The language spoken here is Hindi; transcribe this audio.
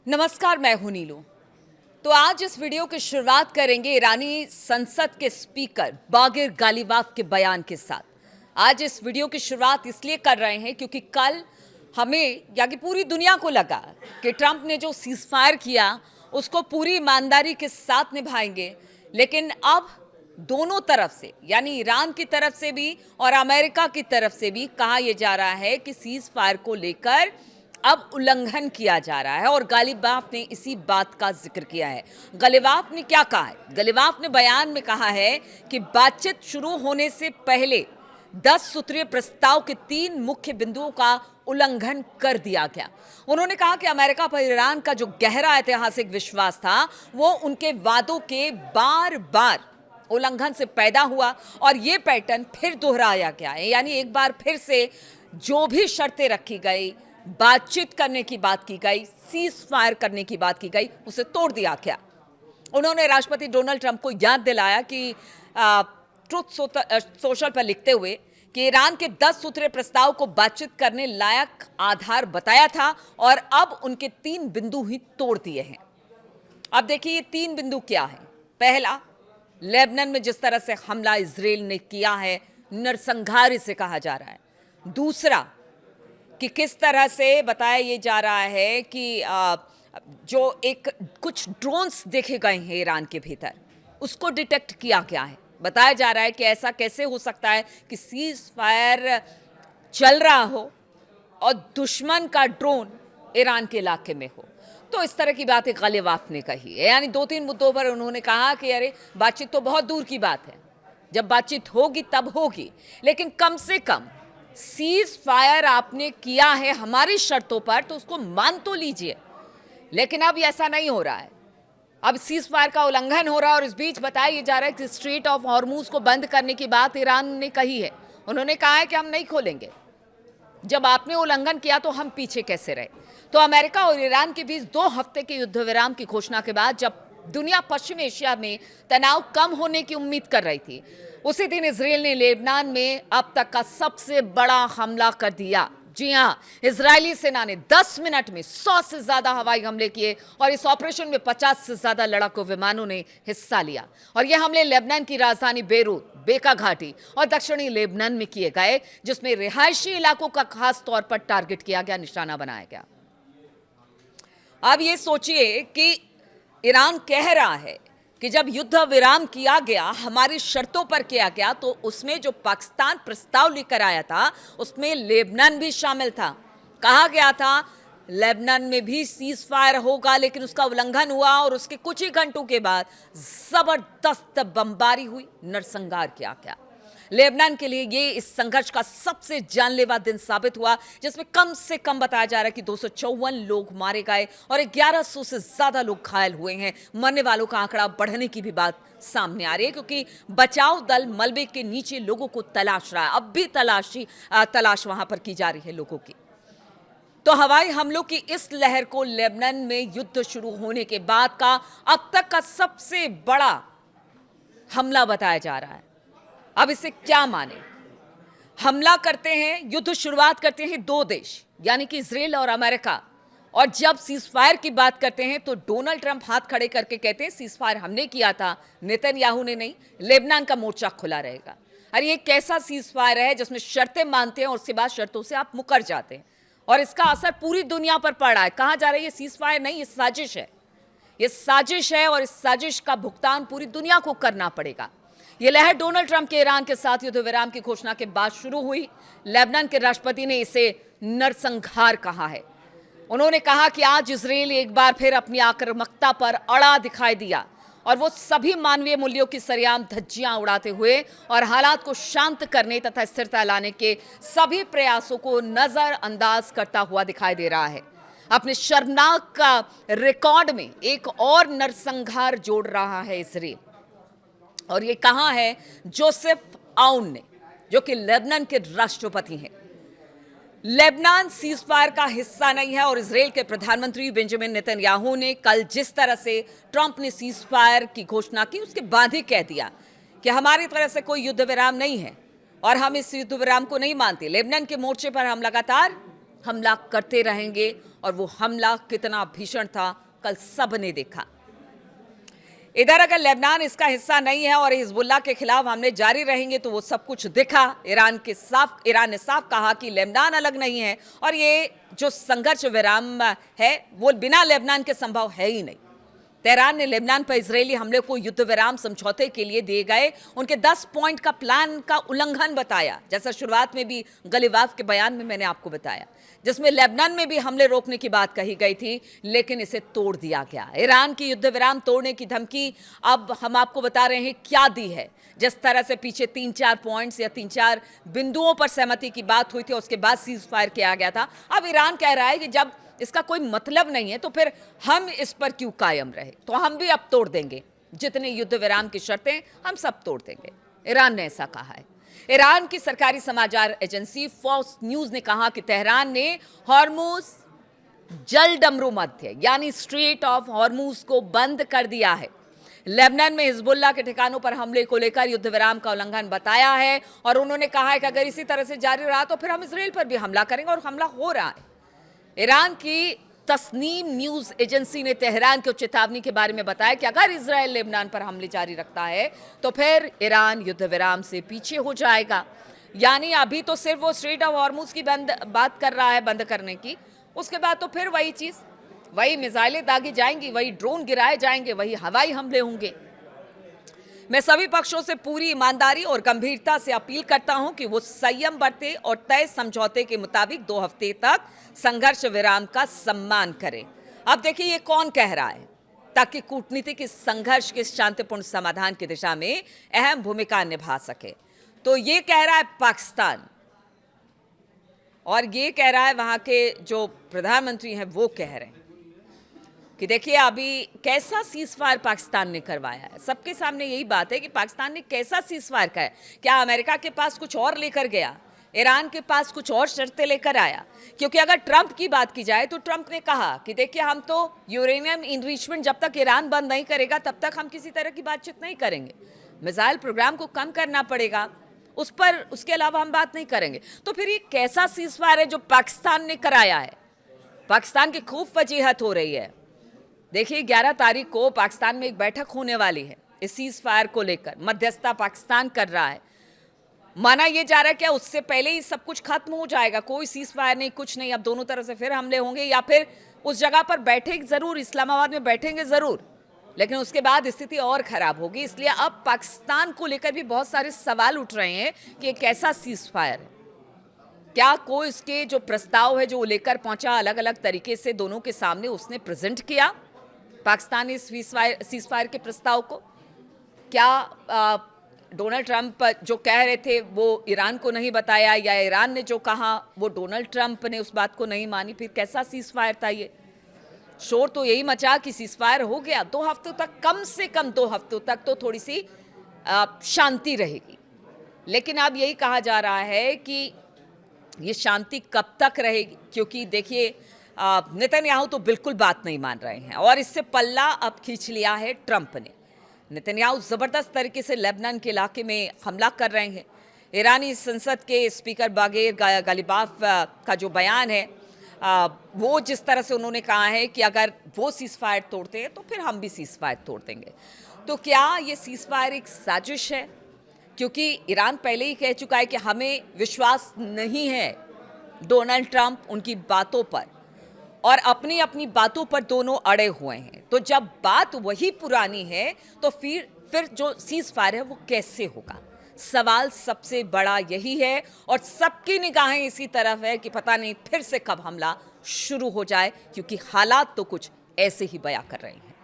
नमस्कार, मैं हूं नीलू। तो आज इस वीडियो की शुरुआत करेंगे ईरानी संसद के स्पीकर बागिर गालिबाफ के बयान के साथ। आज इस वीडियो की शुरुआत इसलिए कर रहे हैं क्योंकि कल हमें या कि पूरी दुनिया को लगा कि ट्रंप ने जो सीज़फायर किया उसको पूरी ईमानदारी के साथ निभाएंगे, लेकिन अब दोनों तरफ से यानी ईरान की तरफ से भी और अमेरिका की तरफ से भी कहा यह जा रहा है कि सीज़फायर को लेकर अब उल्लंघन किया जा रहा है और गालिबाफ ने इसी बात का जिक्र किया है। गालिबाफ ने क्या कहा है? गालिबाफ ने बयान में कहा है कि बातचीत शुरू होने से पहले 10 सूत्रीय प्रस्ताव के 3 मुख्य बिंदुओं का उल्लंघन कर दिया गया। उन्होंने कहा कि अमेरिका पर ईरान का जो गहरा ऐतिहासिक विश्वास था वो उनके वादों के बार-बार उल्लंघन से पैदा हुआ और ये पैटर्न फिर दोहराया गया है। यानी एक बार फिर से जो भी शर्तें रखी गई, बातचीत करने की बात की गई, सीज फायर करने की बात की गई, उसे तोड़ दिया गया। उन्होंने राष्ट्रपति डोनाल्ड ट्रंप को याद दिलाया कि ट्रुथ सोशल पर लिखते हुए कि ईरान के 10 सूत्रीय प्रस्ताव को बातचीत करने लायक आधार बताया था और अब उनके 3 बिंदु ही तोड़ दिए हैं। अब देखिए ये 3 बिंदु क्या है। पहला, लेबनान में जिस तरह से हमला इजराइल ने किया है, नरसंहार इसे कहा जा रहा है। दूसरा, कि किस तरह से बताया ये जा रहा है कि जो कुछ ड्रोन्स देखे गए हैं ईरान के भीतर, उसको डिटेक्ट किया गया है। बताया जा रहा है कि ऐसा कैसे हो सकता है कि सीज फायर चल रहा हो और दुश्मन का ड्रोन ईरान के इलाके में हो। तो इस तरह की बातें गालिबाफ ने कही है। यानी 2-3 मुद्दों पर उन्होंने कहा कि अरे बातचीत तो बहुत दूर की बात है, जब बातचीत होगी तब होगी, लेकिन कम से कम सीज फायर आपने किया है हमारी शर्तों पर तो उसको मान तो लीजिए। लेकिन अब ऐसा नहीं हो रहा है, अब सीज फायर का उल्लंघन हो रहा है और इस बीच बताया जा रहा है कि स्ट्रेट ऑफ हॉर्मुज को बंद करने की बात ईरान ने कही है। उन्होंने कहा है कि हम नहीं खोलेंगे, जब आपने उल्लंघन किया तो हम पीछे कैसे रहे। तो अमेरिका और ईरान के बीच 2 हफ्ते के युद्ध विराम की घोषणा के बाद जब दुनिया पश्चिम एशिया में तनाव कम होने की उम्मीद कर रही थी, उसी दिन इजराइल ने लेबनान में अब तक का सबसे बड़ा हमला कर दिया। जी हां, इजरायली सेना ने 10 मिनट में 100 से ज्यादा हवाई हमले किए और इस ऑपरेशन में 50 से ज्यादा लड़ाकू विमानों ने हिस्सा लिया। और ये हमले लेबनान की राजधानी बेरूत, बेका घाटी और दक्षिणी लेबनान में किए गए, जिसमें रिहायशी इलाकों का खास तौर पर टारगेट किया गया, निशाना बनाया गया। अब ये सोचिए कि ईरान कह रहा है कि जब युद्ध विराम किया गया, हमारी शर्तों पर किया गया, तो उसमें जो पाकिस्तान प्रस्ताव लेकर आया था उसमें लेबनान भी शामिल था। कहा गया था लेबनान में भी सीज फायर होगा, लेकिन उसका उल्लंघन हुआ और उसके कुछ ही घंटों के बाद जबरदस्त बमबारी हुई, नरसंहार किया गया। लेबनान के लिए ये इस संघर्ष का सबसे जानलेवा दिन साबित हुआ, जिसमें कम से कम बताया जा रहा है कि 254 लोग मारे गए और 1100 से ज्यादा लोग घायल हुए हैं। मरने वालों का आंकड़ा बढ़ने की भी बात सामने आ रही है, क्योंकि बचाव दल मलबे के नीचे लोगों को तलाश रहा है। अब भी तलाश वहां पर की जा रही है लोगों की। तो हवाई हमलों की इस लहर को लेबनान में युद्ध शुरू होने के बाद का अब तक का सबसे बड़ा हमला बताया जा रहा है। अब इसे क्या माने? हमला करते हैं, युद्ध शुरुआत करते हैं 2 देश यानी कि इजराइल और अमेरिका, और जब सीज फायर की बात करते हैं तो डोनाल्ड ट्रंप हाथ खड़े करके कहते हैं सीज फायर हमने किया था, नेतन्याहू ने नहीं, लेबनान का मोर्चा खुला रहेगा। अरे ये कैसा सीज फायर है जिसमें शर्तें मानते हैं और उसके बाद शर्तों से आप मुकर जाते हैं, और इसका असर पूरी दुनिया पर पड़ रहा है। कहा जा रहा है ये सीज फायर नहीं, ये साजिश है, ये साजिश है और इस साजिश का भुगतान पूरी दुनिया को करना पड़ेगा। ये लहर डोनाल्ड ट्रंप के ईरान के साथ युद्ध विराम की घोषणा के बाद शुरू हुई। लेबनान के राष्ट्रपति ने इसे नरसंहार कहा है। उन्होंने कहा कि आज इजराइल एक बार फिर अपनी आक्रामकता पर अड़ा दिखाई दिया और वो सभी मानवीय मूल्यों की सरेआम धज्जियां उड़ाते हुए और हालात को शांत करने तथा स्थिरता लाने के सभी प्रयासों को नजरअंदाज करता हुआ दिखाई दे रहा है। अपने शर्मनाक का रिकॉर्ड में एक और नरसंहार जोड़ रहा है इजराइल, और ये कहा है जोसेफ आउन ने, जो कि लेबनान के राष्ट्रपति हैं। लेबनान सीज फायर का हिस्सा नहीं है और इजराइल के प्रधानमंत्री बेंजामिन नेतन्याहू ने कल जिस तरह से ट्रंप ने सीज फायर की घोषणा की उसके बाद ही कह दिया कि हमारी तरफ से कोई युद्ध विराम नहीं है और हम इस युद्ध विराम को नहीं मानते। लेबनान के मोर्चे पर हम लगातार हमला करते रहेंगे और वो हमला कितना भीषण था कल सब ने देखा। इधर अगर लेबनान इसका हिस्सा नहीं है और हिजबुल्लाह के खिलाफ हमले जारी रहेंगे तो वो सब कुछ दिखा। ईरान ने साफ कहा कि लेबनान अलग नहीं है और ये जो संघर्ष विराम है वो बिना लेबनान के संभव है ही नहीं। तेहरान ने लेबनान पर इजरायली हमले को युद्ध विराम समझौते के लिए दिए गए उनके 10 पॉइंट का प्लान का उल्लंघन बताया, जैसा शुरुआत में भी गलीवाफ के बयान में मैंने आपको बताया, जिसमें लेबनान में भी हमले रोकने की बात कही गई थी, लेकिन इसे तोड़ दिया गया। ईरान की युद्ध विराम तोड़ने की धमकी अब हम आपको बता रहे हैं क्या दी है। जिस तरह से पीछे 3-4 पॉइंट्स या 3-4 बिंदुओं पर सहमति की बात हुई थी, उसके बाद सीज फायर किया गया था। अब ईरान कह रहा है कि जब इसका कोई मतलब नहीं है तो फिर हम इस पर क्यों कायम रहे, तो हम भी अब तोड़ देंगे जितने युद्ध विराम की शर्तें हम सब तोड़ देंगे। ईरान ने ऐसा कहा है। ईरान की सरकारी समाचार एजेंसी फॉक्स न्यूज ने कहा कि तेहरान ने हॉर्मुज जलडमरू मध्य यानी स्ट्रेट ऑफ हॉर्मुज को बंद कर दिया है। लेबनान में हिजबुल्लाह के ठिकानों पर हमले को लेकर युद्ध विराम का उल्लंघन बताया है और उन्होंने कहा है कि अगर इसी तरह से जारी रहा तो फिर हम इजराइल पर भी हमला करेंगे और हमला हो रहा है। ईरान की तस्नीम न्यूज एजेंसी ने तेहरान की चेतावनी के बारे में बताया कि अगर इजराइल लेबनान पर हमले जारी रखता है तो फिर ईरान युद्ध विराम से पीछे हो जाएगा। यानी अभी तो सिर्फ वो स्ट्रेट ऑफ हॉर्मुज की बात कर रहा है बंद करने की, उसके बाद तो फिर वही चीज, वही मिसाइलें दागी जाएंगी, वही ड्रोन गिराए जाएंगे, वही हवाई हमले होंगे। मैं सभी पक्षों से पूरी ईमानदारी और गंभीरता से अपील करता हूं कि वो संयम बरतें और तय समझौते के मुताबिक 2 हफ्ते तक संघर्ष विराम का सम्मान करें। अब देखिए ये कौन कह रहा है, ताकि कूटनीतिक इस संघर्ष के शांतिपूर्ण समाधान की दिशा में अहम भूमिका निभा सके। तो ये कह रहा है पाकिस्तान, और ये कह रहा है वहां के जो प्रधानमंत्री हैं वो कह रहे हैं कि देखिए अभी कैसा सीजफायर पाकिस्तान ने करवाया है। सबके सामने यही बात है कि पाकिस्तान ने कैसा सीजफायर का है। क्या अमेरिका के पास कुछ और लेकर गया, ईरान के पास कुछ और शर्तें लेकर आया? क्योंकि अगर ट्रंप की बात की जाए तो ट्रंप ने कहा कि देखिए हम तो यूरेनियम इनरिचमेंट जब तक ईरान बंद नहीं करेगा तब तक हम किसी तरह की बातचीत नहीं करेंगे। मिसाइल प्रोग्राम को कम करना पड़ेगा, उस पर उसके अलावा हम बात नहीं करेंगे। तो फिर ये कैसा सीजफायर है जो पाकिस्तान ने कराया है? पाकिस्तान की खूब फजीहत हो रही है। देखिए 11 तारीख को पाकिस्तान में एक बैठक होने वाली है इस सीज फायर को लेकर, मध्यस्थता पाकिस्तान कर रहा है। माना यह जा रहा है क्या उससे पहले ही सब कुछ खत्म हो जाएगा, कोई सीज फायर नहीं, कुछ नहीं, अब दोनों तरफ से फिर हमले होंगे, या फिर उस जगह पर बैठे जरूर, इस्लामाबाद में बैठेंगे जरूर, लेकिन उसके बाद स्थिति और खराब होगी। इसलिए अब पाकिस्तान को लेकर भी बहुत सारे सवाल उठ रहे हैं कि एक ऐसा सीज फायर है, क्या कोई इसके जो प्रस्ताव है जो लेकर पहुंचा अलग अलग तरीके से दोनों के सामने उसने प्रेजेंट किया पाकिस्तान इस सीज फायर के प्रस्ताव को? क्या डोनाल्ड ट्रंप जो कह रहे थे वो ईरान को नहीं बताया, या ईरान ने जो कहा वो डोनाल्ड ट्रंप ने उस बात को नहीं मानी? फिर कैसा सीज फायर था ये? शोर तो यही मचा कि सीज फायर हो गया, 2 हफ्तों तक, कम से कम 2 हफ्तों तक तो थोड़ी सी शांति रहेगी। लेकिन अब यही कहा जा रहा है कि ये शांति कब तक रहेगी, क्योंकि देखिए नेतन्याहू तो बिल्कुल बात नहीं मान रहे हैं और इससे पल्ला अब खींच लिया है ट्रंप ने। नेतन्याहू जबरदस्त तरीके से लेबनान के इलाके में हमला कर रहे हैं। ईरानी संसद के स्पीकर बागेर गालिबाफ का जो बयान है वो जिस तरह से उन्होंने कहा है कि अगर वो सीज फायर तोड़ते हैं तो फिर हम भी सीज फायर तोड़ देंगे। तो क्या ये सीज फायर एक साजिश है? क्योंकि ईरान पहले ही कह चुका है कि हमें विश्वास नहीं है डोनाल्ड ट्रंप उनकी बातों पर, और अपनी अपनी बातों पर दोनों अड़े हुए हैं। तो जब बात वही पुरानी है तो फिर जो सीज फायर है वो कैसे होगा? सवाल सबसे बड़ा यही है और सबकी निगाहें इसी तरफ है कि पता नहीं फिर से कब हमला शुरू हो जाए, क्योंकि हालात तो कुछ ऐसे ही बयां कर रहे हैं।